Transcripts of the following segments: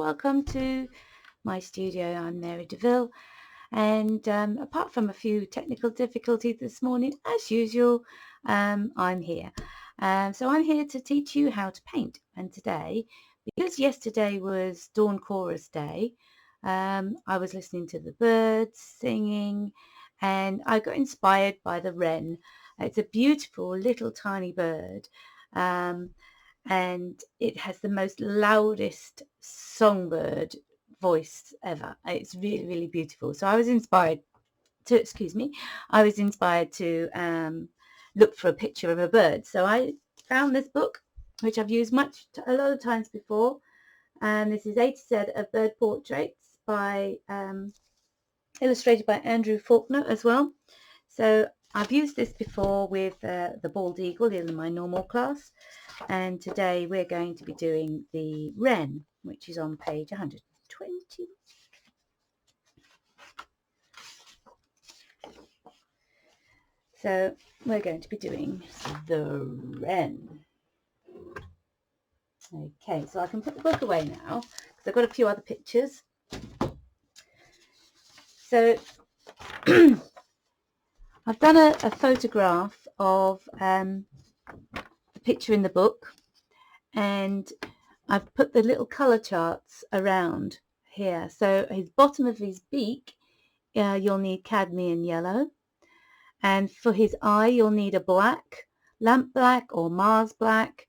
welcome to my studio. I'm Mary Deaville, and apart from a few technical difficulties this morning, as usual, I'm here. So I'm here to teach you how to paint, and today, because yesterday was Dawn Chorus Day, I was listening to the birds singing, and I got inspired by the wren. It's a beautiful little tiny bird. And it has the most loudest songbird voice ever. It's really, really beautiful. So I was inspired to, look for a picture of a bird. So I found this book, which I've used a lot of times before. And this is A to Z of bird portraits by illustrated by Andrew Forkner as well. So I've used this before with the bald eagle in my normal class, and today we're going to be doing the wren, which is on page 120. So we're going to be doing the wren. Okay, so I can put the book away now because I've got a few other pictures. So I've done a photograph of the picture in the book, and I've put the little colour charts around here. So his bottom of his beak, you'll need cadmium yellow, and for his eye you'll need a black, lamp black or Mars black,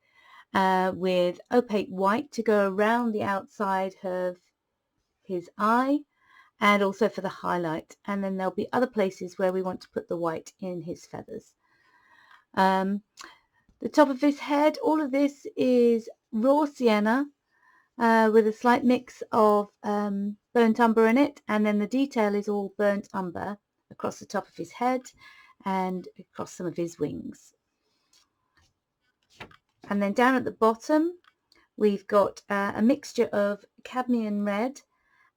with opaque white to go around the outside of his eye, and also for the highlight. And then there'll be other places where we want to put the white in his feathers. The top of his head, all of this is raw sienna with a slight mix of burnt umber in it, and then the detail is all burnt umber across the top of his head and across some of his wings. And then down at the bottom we've got a mixture of Cadmiun Red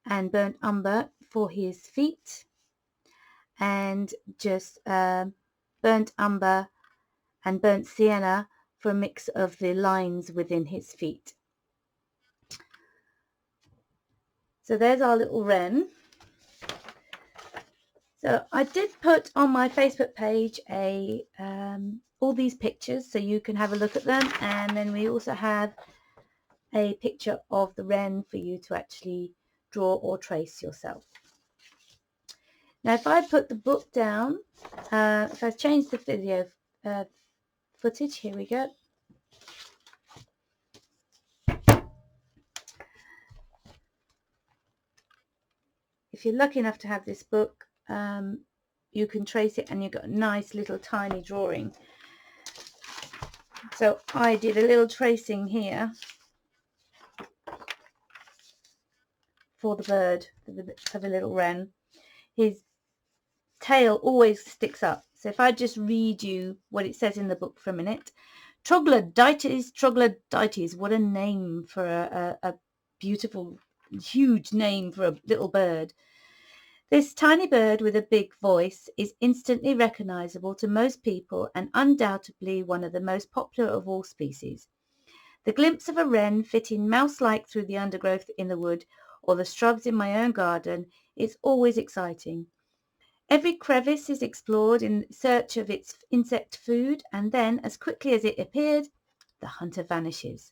and burnt umber for his feet, and just burnt umber and burnt sienna for a mix of the lines within his feet. So there's our little wren. So I did put on my Facebook page all these pictures so you can have a look at them, and then we also have a picture of the wren for you to actually draw or trace yourself. Now if I put the book down, if I change the video footage, here we go. If you're lucky enough to have this book, you can trace it and you've got a nice little tiny drawing. So I did a little tracing here for the bird, for the little wren. His tail always sticks up. So if I just read you what it says in the book for a minute. Troglodytes, troglodytes. What a name for a beautiful, huge name for a little bird. This tiny bird with a big voice is instantly recognizable to most people and undoubtedly one of the most popular of all species. The glimpse of a wren fitting mouse-like through the undergrowth in the wood or the shrubs in my own garden is always exciting. Every crevice is explored in search of its insect food, and then, as quickly as it appeared, the hunter vanishes.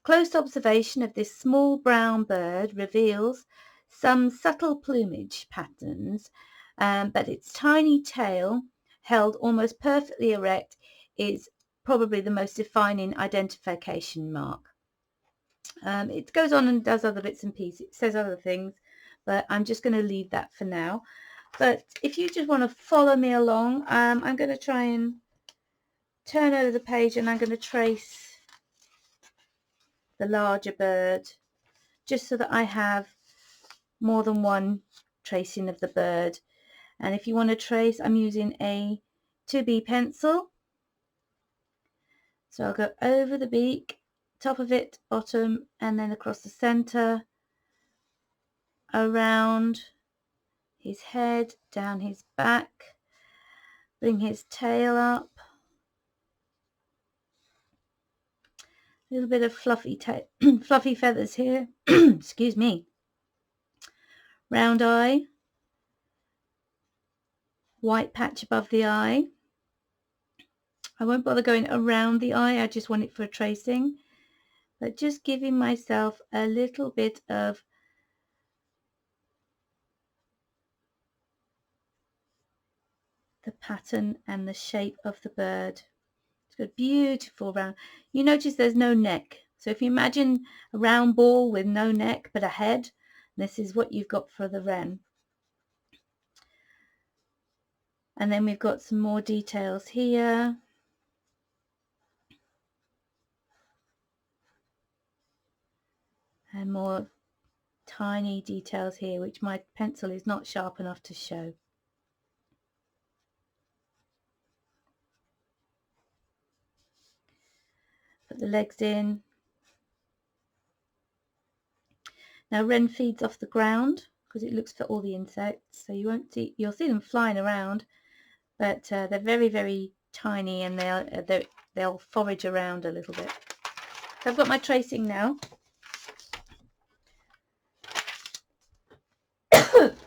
Close observation of this small brown bird reveals some subtle plumage patterns, but its tiny tail, held almost perfectly erect, is probably the most defining identification mark. It goes on and does other bits and pieces. It says other things, but I'm just going to leave that for now. But if you just want to follow me along, I'm going to try and turn over the page, and I'm going to trace the larger bird, just so that I have more than one tracing of the bird. And if you want to trace, I'm using a 2B pencil. So I'll go over the beak, top of it, bottom, and then across the center, around his head, down his back, bring his tail up, A little bit of fluffy fluffy feathers here. Excuse me. Round eye. White patch above the eye. I won't bother going around the eye, I just want it for a tracing. But just giving myself a little bit of the pattern and the shape of the bird. It's got a beautiful round. You notice there's no neck. So if you imagine a round ball with no neck but a head, this is what you've got for the wren. And then we've got some more details here. And more tiny details here, which my pencil is not sharp enough to show. Put the legs in. Now wren feeds off the ground because it looks for all the insects, so you'll see them flying around, but they're very, very tiny, and they'll forage around a little bit. So I've got my tracing now.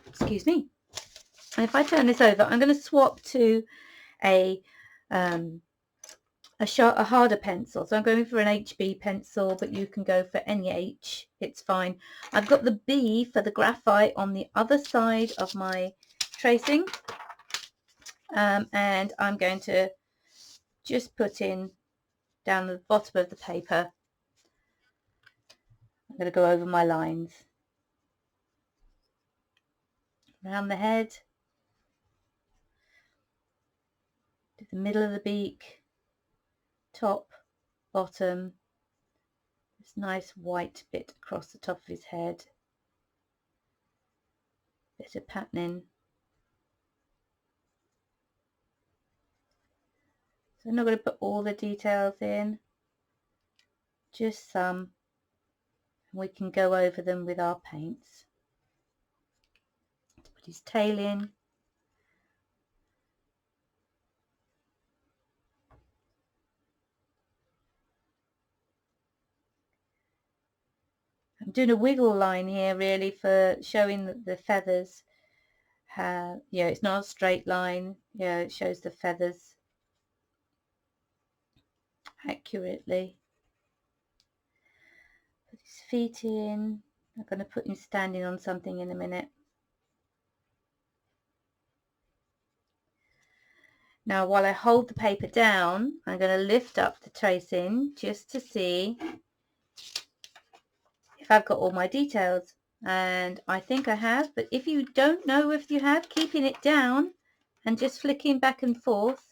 Excuse me. And if I turn this over, I'm going to swap to a harder pencil. So I'm going for an HB pencil, but you can go for any H. It's fine. I've got the B for the graphite on the other side of my tracing. And I'm going to just put in down the bottom of the paper. I'm going to go over my lines. Around the head. To the middle of the beak. Top, bottom. This nice white bit across the top of his head. Bit of patterning. So I'm not going to put all the details in, just some, and we can go over them with our paints. Put his tail in. I'm doing a wiggle line here really for showing the feathers. It's not a straight line. Yeah, it shows the feathers accurately. Put his feet in. I'm going to put him standing on something in a minute. Now while I hold the paper down, I'm going to lift up the tracing just to see if I've got all my details. And I think I have, but if you don't know if you have, keeping it down and just flicking back and forth,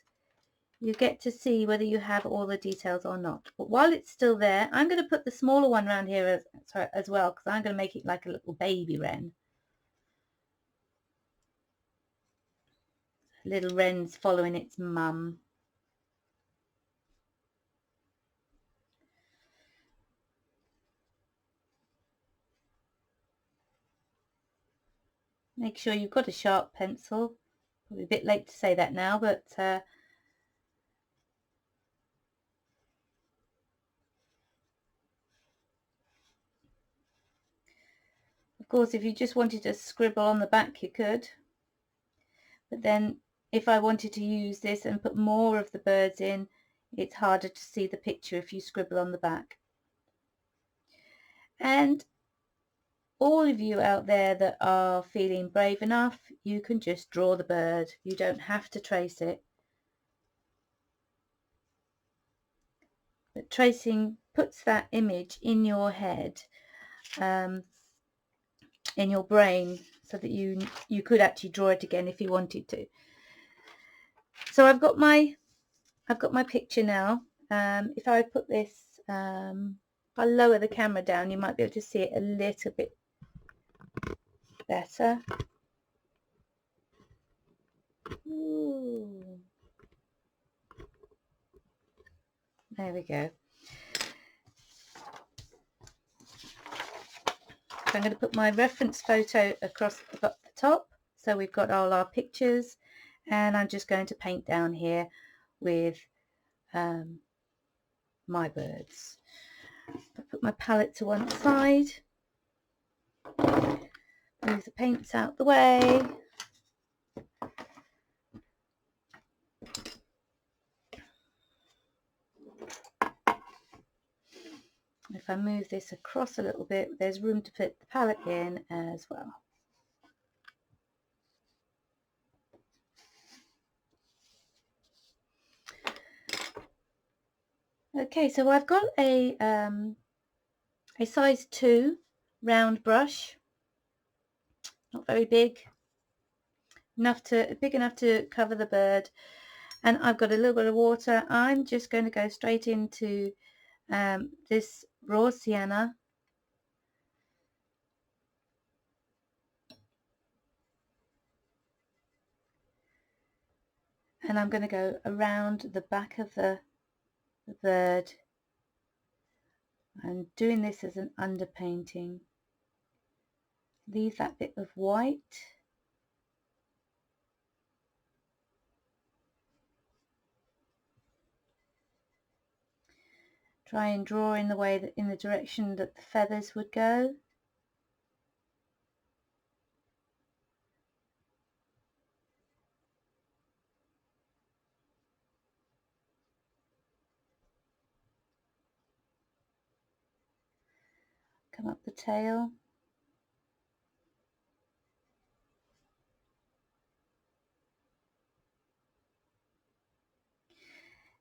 you get to see whether you have all the details or not. But while it's still there, I'm going to put the smaller one around here as well, because I'm going to make it like a little baby wren. Little wren's following its mum. Make sure you've got a sharp pencil. Probably a bit late to say that now, but of course, if you just wanted to scribble on the back, you could. But then if I wanted to use this and put more of the birds in, it's harder to see the picture if you scribble on the back. And all of you out there that are feeling brave enough, you can just draw the bird. You don't have to trace it. But tracing puts that image in your head, in your brain, so that you could actually draw it again if you wanted to. So I've got my picture now. If I put this, if I lower the camera down, you might be able to see it a little bit better. Ooh. There we go. So I'm going to put my reference photo across the top, so we've got all our pictures, and I'm just going to paint down here with my birds. I put my palette to one side, move the paints out the way. If I move this across a little bit, there's room to put the palette in as well. Okay, so I've got a size 2 round brush, not very big, big enough to cover the bird, and I've got a little bit of water. I'm just going to go straight into this raw sienna, and I'm going to go around the back of the bird. I'm doing this as an underpainting. Leave that bit of white. Try and draw in the way that in the direction that the feathers would go. Come up the tail.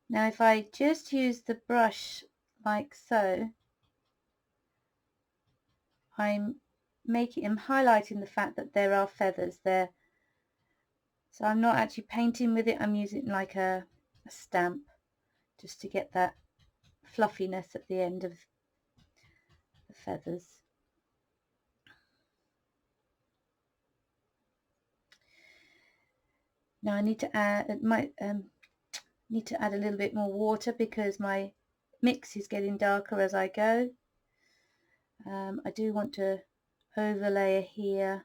Now if I just use the brush like so, I'm highlighting the fact that there are feathers there. So I'm not actually painting with it, I'm using it like a stamp, just to get that fluffiness at the end of the feathers. Now I need to add, need to add a little bit more water because my mix is getting darker as I go. I do want to overlay here.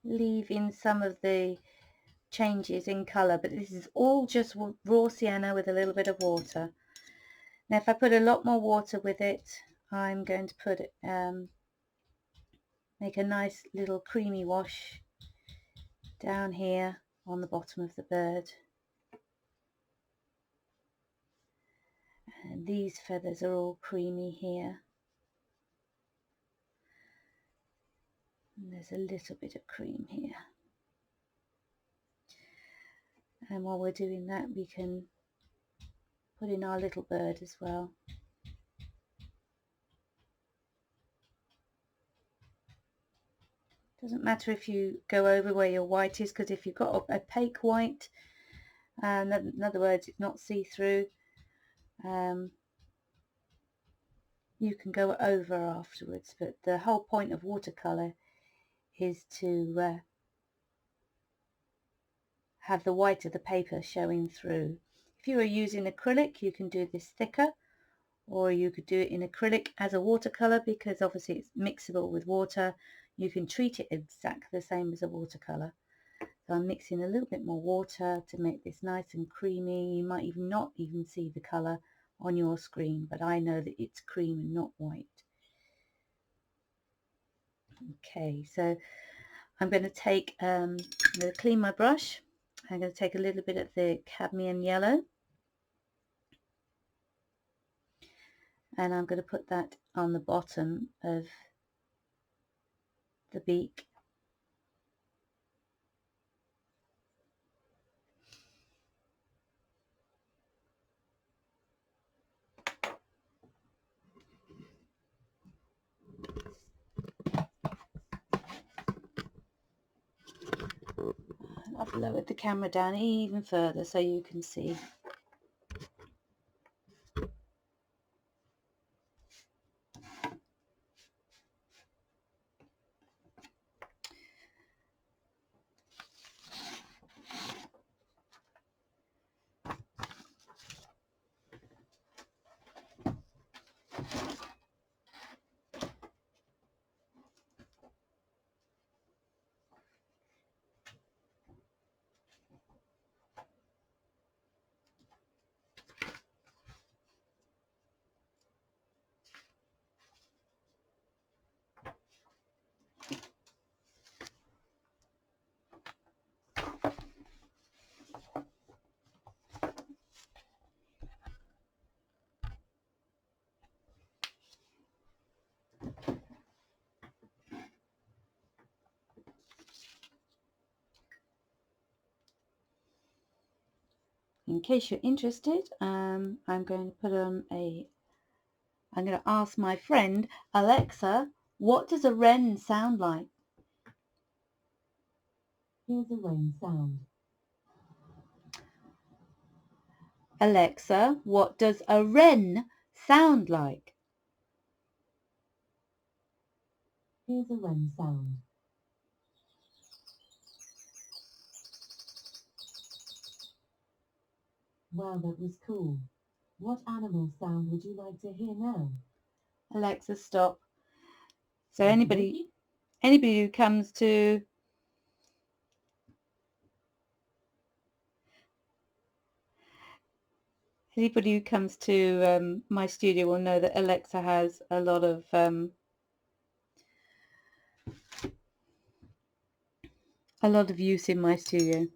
Leave in some of the changes in colour, but this is all just raw sienna with a little bit of water. Now if I put a lot more water with it, I'm going to put it, make a nice little creamy wash down here on the bottom of the bird. And these feathers are all creamy here. And there's a little bit of cream here. And while we're doing that, we can put in our little bird as well. Doesn't matter if you go over where your white is, because if you've got opaque white, in other words it's not see-through, you can go over afterwards, but the whole point of watercolour is to have the white of the paper showing through. If you are using acrylic, you can do this thicker, or you could do it in acrylic as a watercolour, because obviously it's mixable with water. You can treat it exactly the same as a watercolour. So I'm mixing a little bit more water to make this nice and creamy. You might even not even see the colour on your screen, but I know that it's cream and not white. Okay, so I'm going to take, I'm going to clean my brush. I'm going to take a little bit of the cadmium yellow, and I'm going to put that on the bottom of the beak. I've lowered the camera down even further so you can see. in case you're interested, I'm going to put I'm going to ask my friend Alexa, what does a wren sound like? Here's a wren sound. Alexa, what does a wren sound like? Here's a wren sound. Wow, that was cool. What animal sound would you like to hear now? Alexa, stop. So anybody who comes to my studio will know that Alexa has a lot of use in my studio.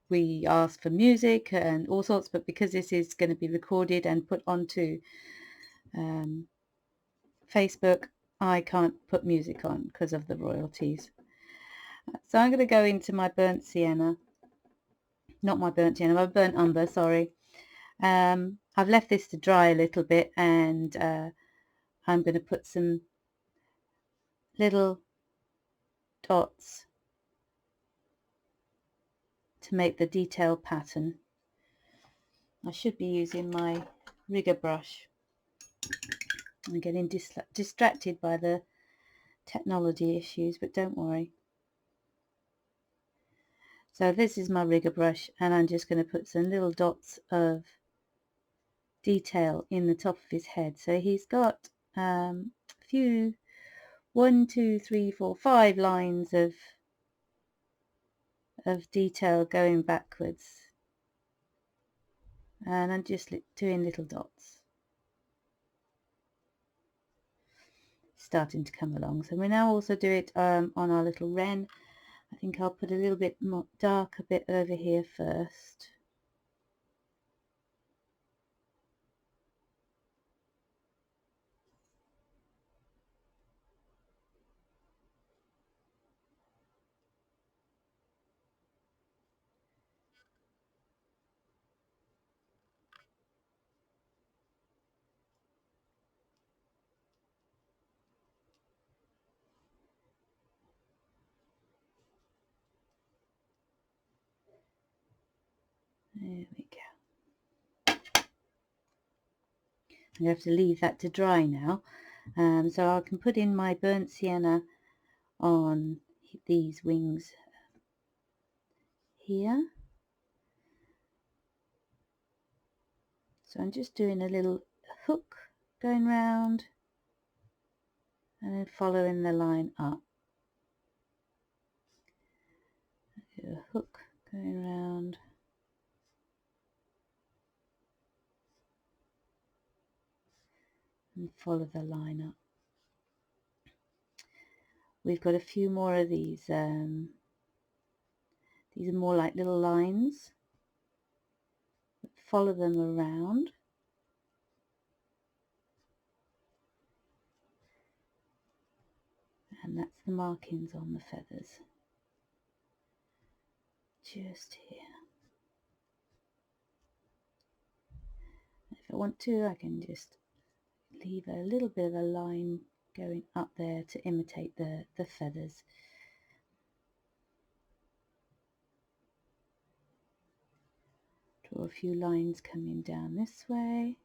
We ask for music and all sorts, but because this is going to be recorded and put onto Facebook, I can't put music on because of the royalties. So I'm going to go into my burnt sienna. Not my burnt sienna, my burnt umber, sorry. I've left this to dry a little bit, and I'm going to put some little dots to make the detail pattern. I should be using my rigger brush. I'm getting distracted by the technology issues, but don't worry. So this is my rigger brush, and I'm just going to put some little dots of detail in the top of his head. So he's got a few 1, 2, 3, 4, 5 lines of detail going backwards, and I'm just doing little dots, starting to come along. So we now also do it on our little wren. I think I'll put a little bit more darker bit over here first. There we go. I'm going to have to leave that to dry now. So I can put in my burnt sienna on these wings here. So I'm just doing a little hook going round and then following the line up. Do a hook going round. And follow the line up. We've got a few more of these. These are more like little lines. Follow them around. And that's the markings on the feathers. Just here. If I want to, I can just leave a little bit of a line going up there to imitate the feathers. Draw a few lines coming down this way.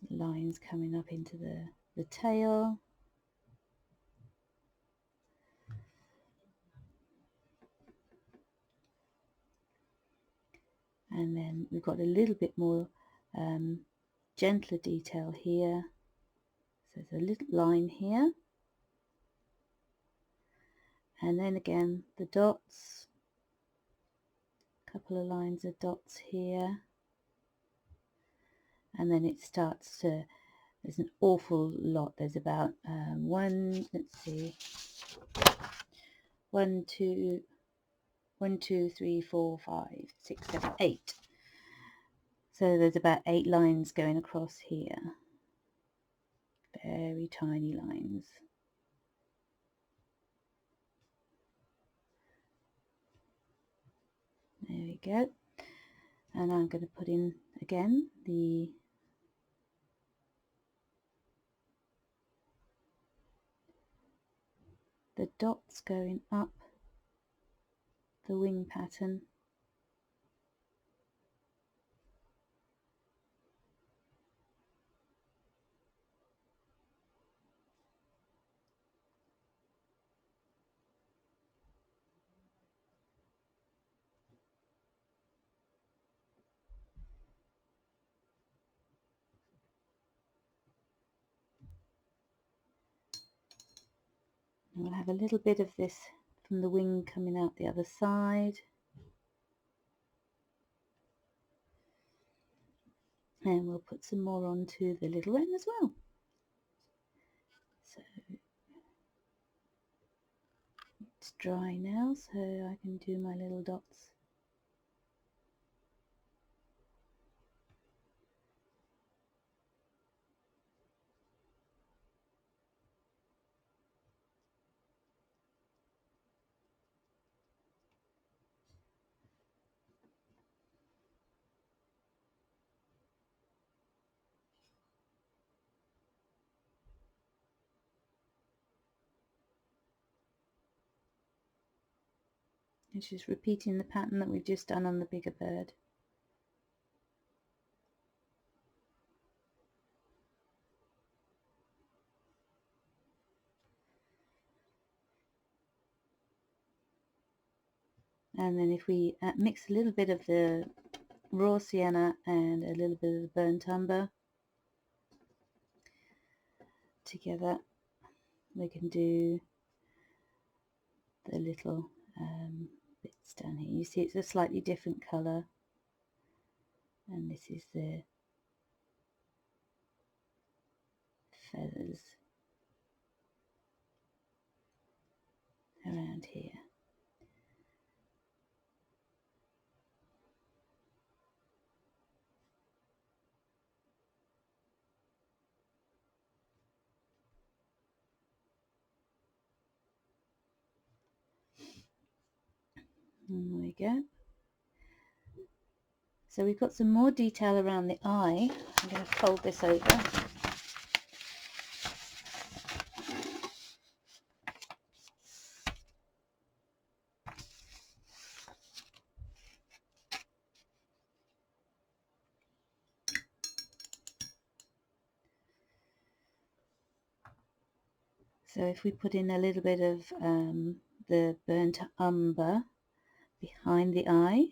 Lines coming up into the tail. And then we've got a little bit more gentler detail here. So there's a little line here. And then again the dots. A couple of lines of dots here. And then it starts to, there's an awful lot. There's about 1, 2, 3, 4, 5, 6, 7, 8. So there's about 8 lines going across here. Very tiny lines. There we go. And I'm going to put in again the dots going up the wing pattern. And we'll have a little bit of this from the wing coming out the other side. And we'll put some more onto the little wren as well. So it's dry now, so I can do my little dots. It's just repeating the pattern that we've just done on the bigger bird. And then if we mix a little bit of the raw sienna and a little bit of the burnt umber together, we can do the little bits down here. You see it's a slightly different colour, and this is the feathers around here. And there we go. So we've got some more detail around the eye. I'm going to fold this over. So if we put in a little bit of the burnt umber behind the eye,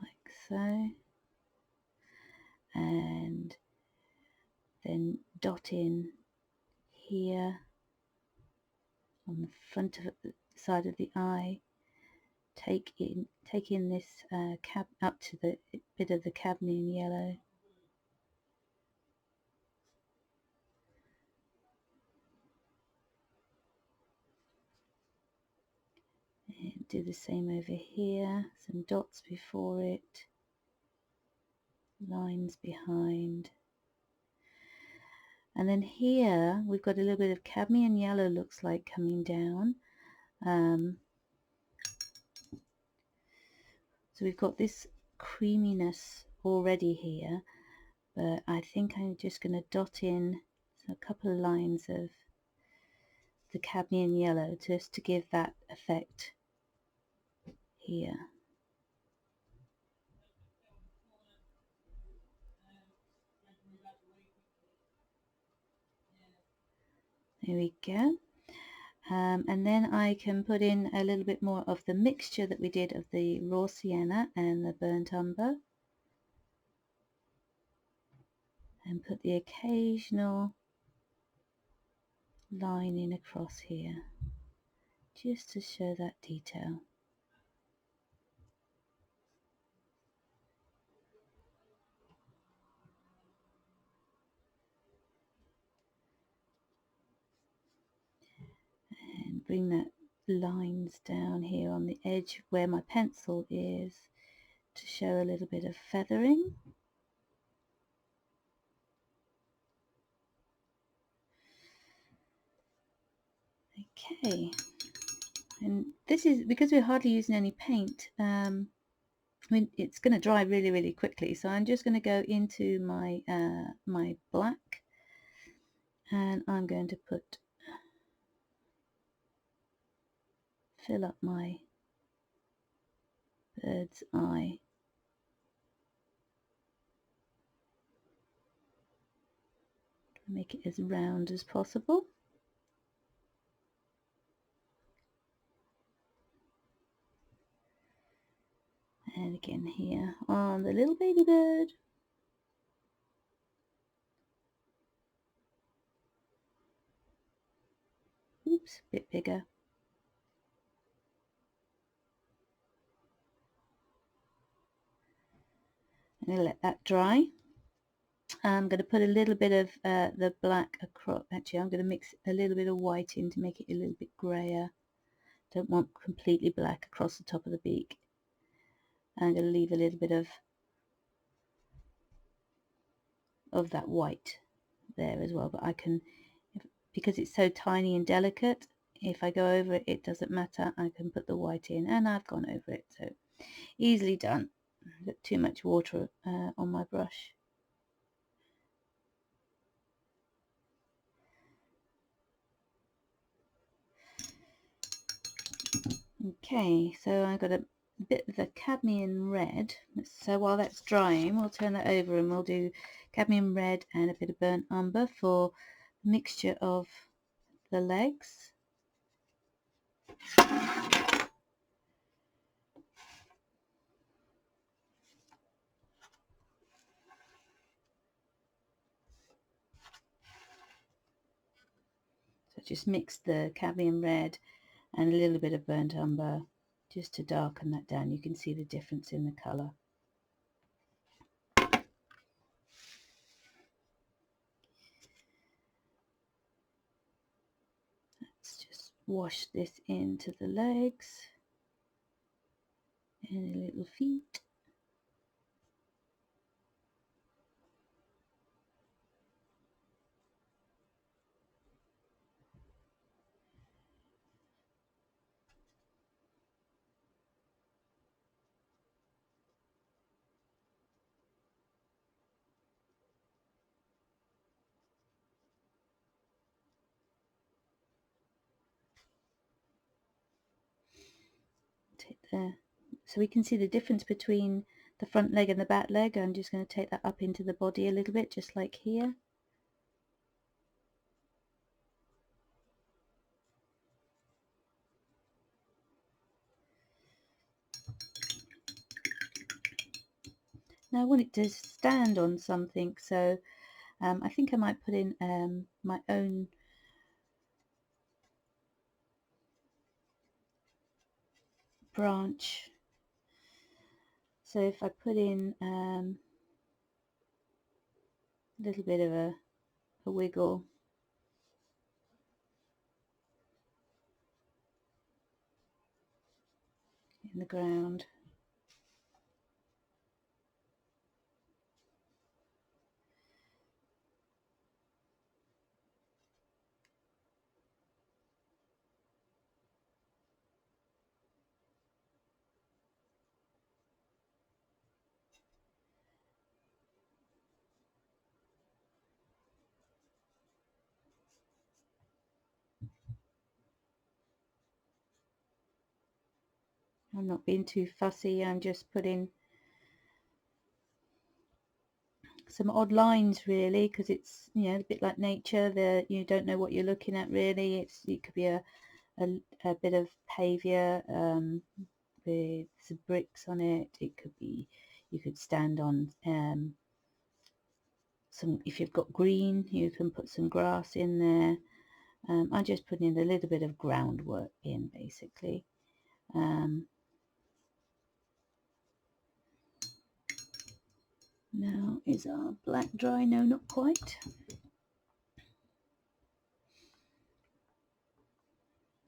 like so, and then dot in here on the front of the side of the eye, take in this up to the bit of the cadmium yellow. And do the same over here, some dots before it, lines behind. And then here we've got a little bit of cadmium yellow, looks like, coming down. So we've got this creaminess already here, but I think I'm just going to dot in a couple of lines of the cadmium yellow just to give that effect here. There we go. And then I can put in a little bit more of the mixture that we did of the raw sienna and the burnt umber, and put the occasional line in across here just to show that detail. And bring that lines down here on the edge where my pencil is to show a little bit of feathering. Okay, And this is because we're hardly using any paint. I mean, it's going to dry really, really quickly. So I'm just going to go into my my black, and I'm going to fill up my bird's eye. Make it as round as possible. And again here on the little baby bird. Oops, a bit bigger. I'm going to let that dry. I'm going to put a little bit of the black across. Actually, I'm going to mix a little bit of white in to make it a little bit grayer. Don't want completely black across the top of the beak. I'm going to leave a little bit of that white there as well, but I can, because it's so tiny and delicate, if I go over it, it doesn't matter. I can put the white in, and I've gone over it, so easily done. Got too much water on my brush. Okay, so I've got a bit of the Cadmium Red. So while that's drying, we'll turn that over and we'll do Cadmium Red and a bit of burnt umber for a mixture of the legs. So just mix the Cadmium Red and a little bit of burnt umber just to darken that down. You can see the difference in the colour. Let's just wash this into the legs and the little feet. So we can see the difference between the front leg and the back leg. I'm just going to take that up into the body a little bit, just like here. Now I want it to stand on something, so I think I might put in my own branch. So if I put in a little bit of a wiggle, in the ground. I'm not being too fussy, I'm just putting some odd lines really, because it's, you know, a bit like nature. You don't know what you're looking at really. It could be a bit of pavia with some bricks on it. It could be, you could stand on some, if you've got green, you can put some grass in there. I'm just putting in a little bit of groundwork in basically. Now is our black dry? No, not quite.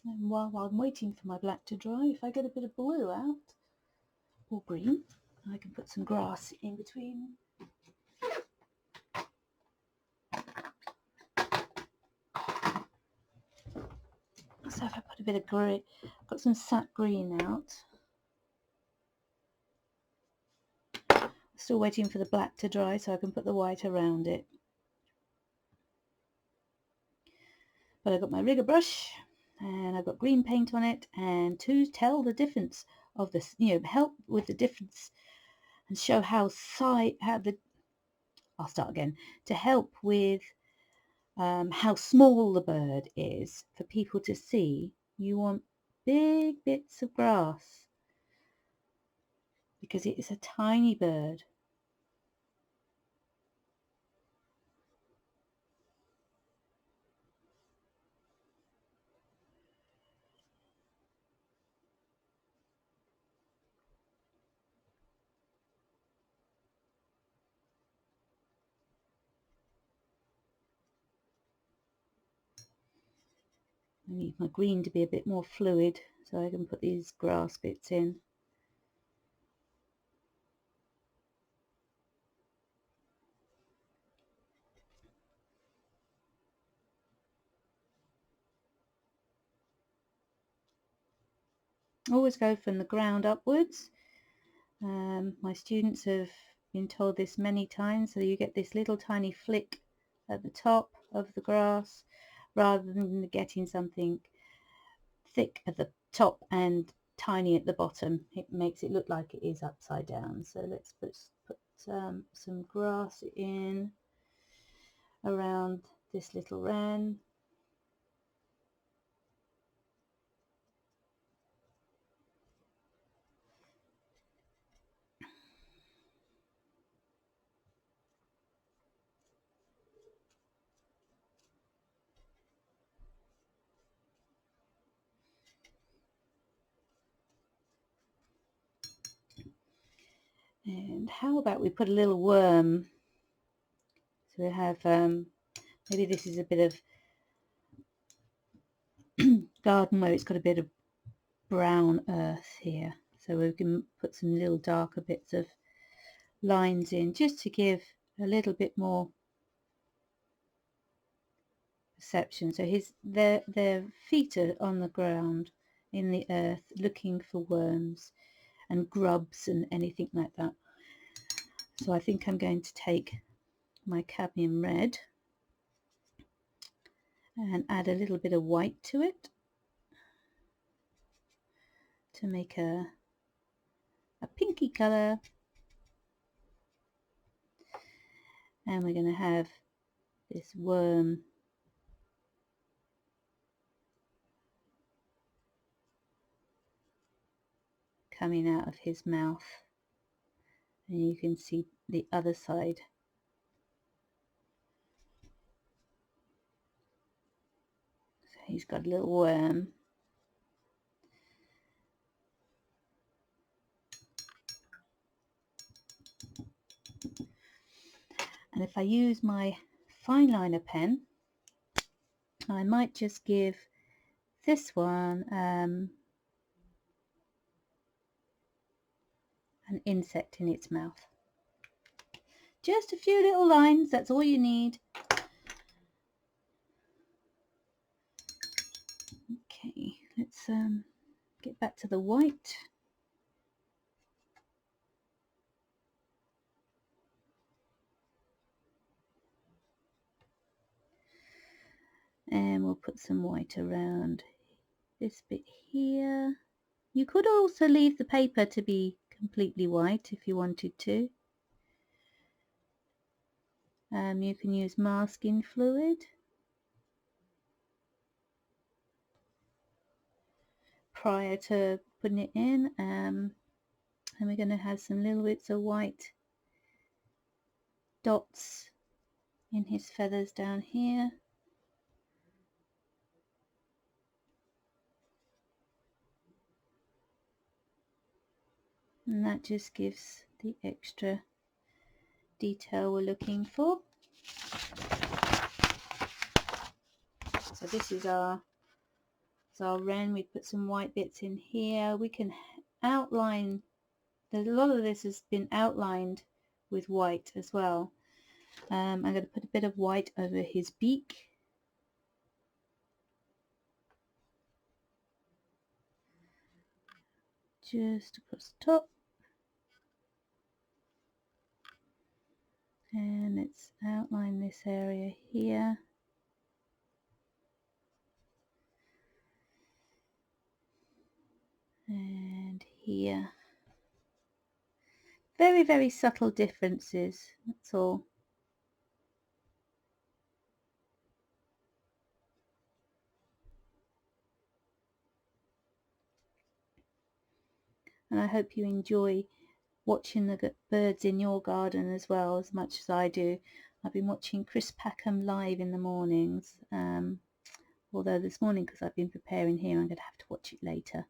And while I'm waiting for my black to dry, if I get a bit of blue out, or green, I can put some grass in between. So if I put a bit of green, got some sap green out. Still waiting for the black to dry so I can put the white around it. But I've got my rigger brush and I've got green paint on it, and to tell the difference of this, help with the difference and show I'll start again, to help with how small the bird is for people to see. You want big bits of grass because it is a tiny bird. I need my green to be a bit more fluid so I can put these grass bits in. Always go from the ground upwards. My students have been told this many times, so you get this little tiny flick at the top of the grass rather than getting something thick at the top and tiny at the bottom. It makes it look like it is upside down. So let's put some grass in around this little wren. And how about we put a little worm? So we have, maybe this is a bit of garden where it's got a bit of brown earth here. So we can put some little darker bits of lines in just to give a little bit more perception. So their feet are on the ground in the earth looking for worms and grubs and anything like that. So I think I'm going to take my cadmium red and add a little bit of white to it to make a pinky colour. And we're going to have this worm coming out of his mouth, and you can see the other side. So he's got a little worm. And if I use my fine liner pen, I might just give this one an insect in its mouth. Just a few little lines, that's all you need. Okay, let's get back to the white. And we'll put some white around this bit here. You could also leave the paper to be completely white if you wanted to. You can use masking fluid prior to putting it in, and we're going to have some little bits of white dots in his feathers down here. And that just gives the extra detail we're looking for. So this is our wren. We put some white bits in here. We can outline, a lot of this has been outlined with white as well. I'm going to put a bit of white over his beak. just across the top. And let's outline this area here. And here. Very, very subtle differences, that's all. And I hope you enjoy watching the birds in your garden as well, as much as I do. I've been watching Chris Packham live in the mornings, although this morning, because I've been preparing here, I'm going to have to watch it later.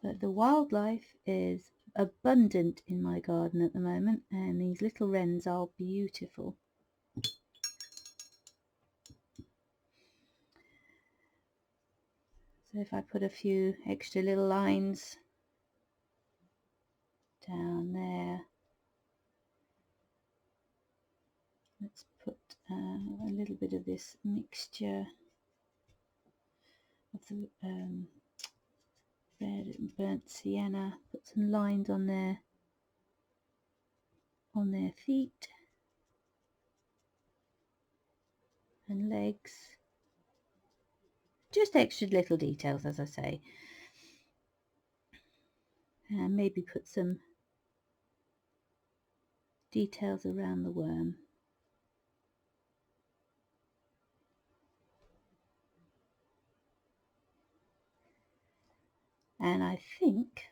But the wildlife is abundant in my garden at the moment, and these little wrens are beautiful. So if I put a few extra little lines down there, let's put a little bit of this mixture of the red and burnt sienna, put some lines on their feet and legs, just extra little details, as I say, and maybe put some details around the worm. And I think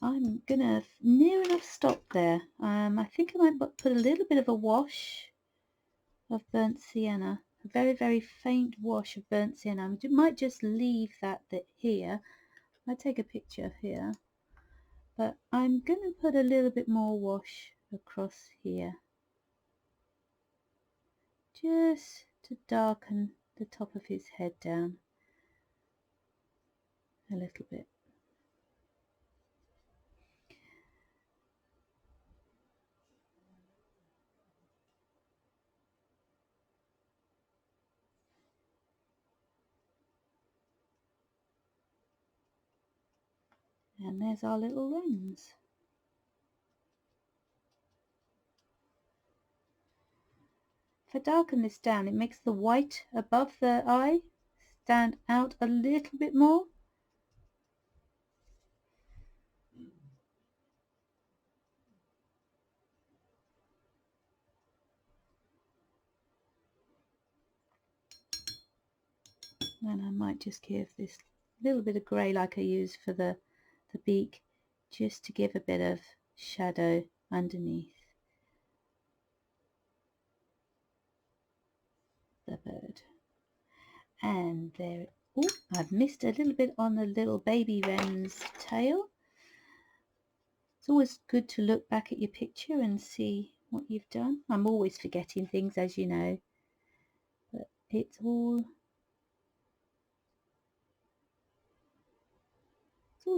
I'm gonna near enough stop there. I think I might put a little bit of a wash of burnt sienna, a very, very faint wash of burnt sienna. I might just leave that here. I take a picture here, but I'm going to put a little bit more wash across here, just to darken the top of his head down a little bit. And there's our little wrens. If I darken this down, it makes the white above the eye stand out a little bit more. And I might just give this little bit of grey like I use for the beak, just to give a bit of shadow underneath the bird. And there, oh, I've missed a little bit on the little baby wren's tail. It's always good to look back at your picture and see what you've done. I'm always forgetting things, as you know, but it's all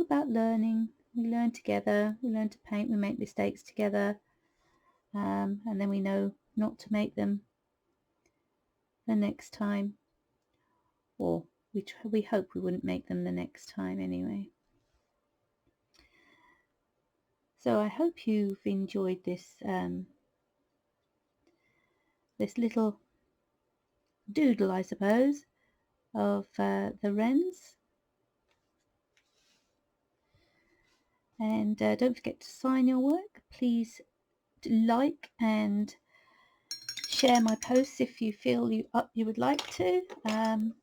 about learning. We learn together, we learn to paint, we make mistakes together, and then we know not to make them the next time, or we hope we wouldn't make them the next time anyway. So I hope you've enjoyed this this little doodle, I suppose, of the wrens. And don't forget to sign your work. Please like and share my posts if you feel you would like to. And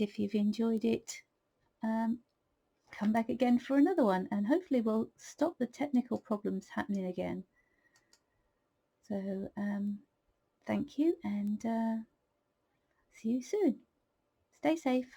if you've enjoyed it, come back again for another one, and hopefully we'll stop the technical problems happening again. So thank you, and see you soon. Stay safe.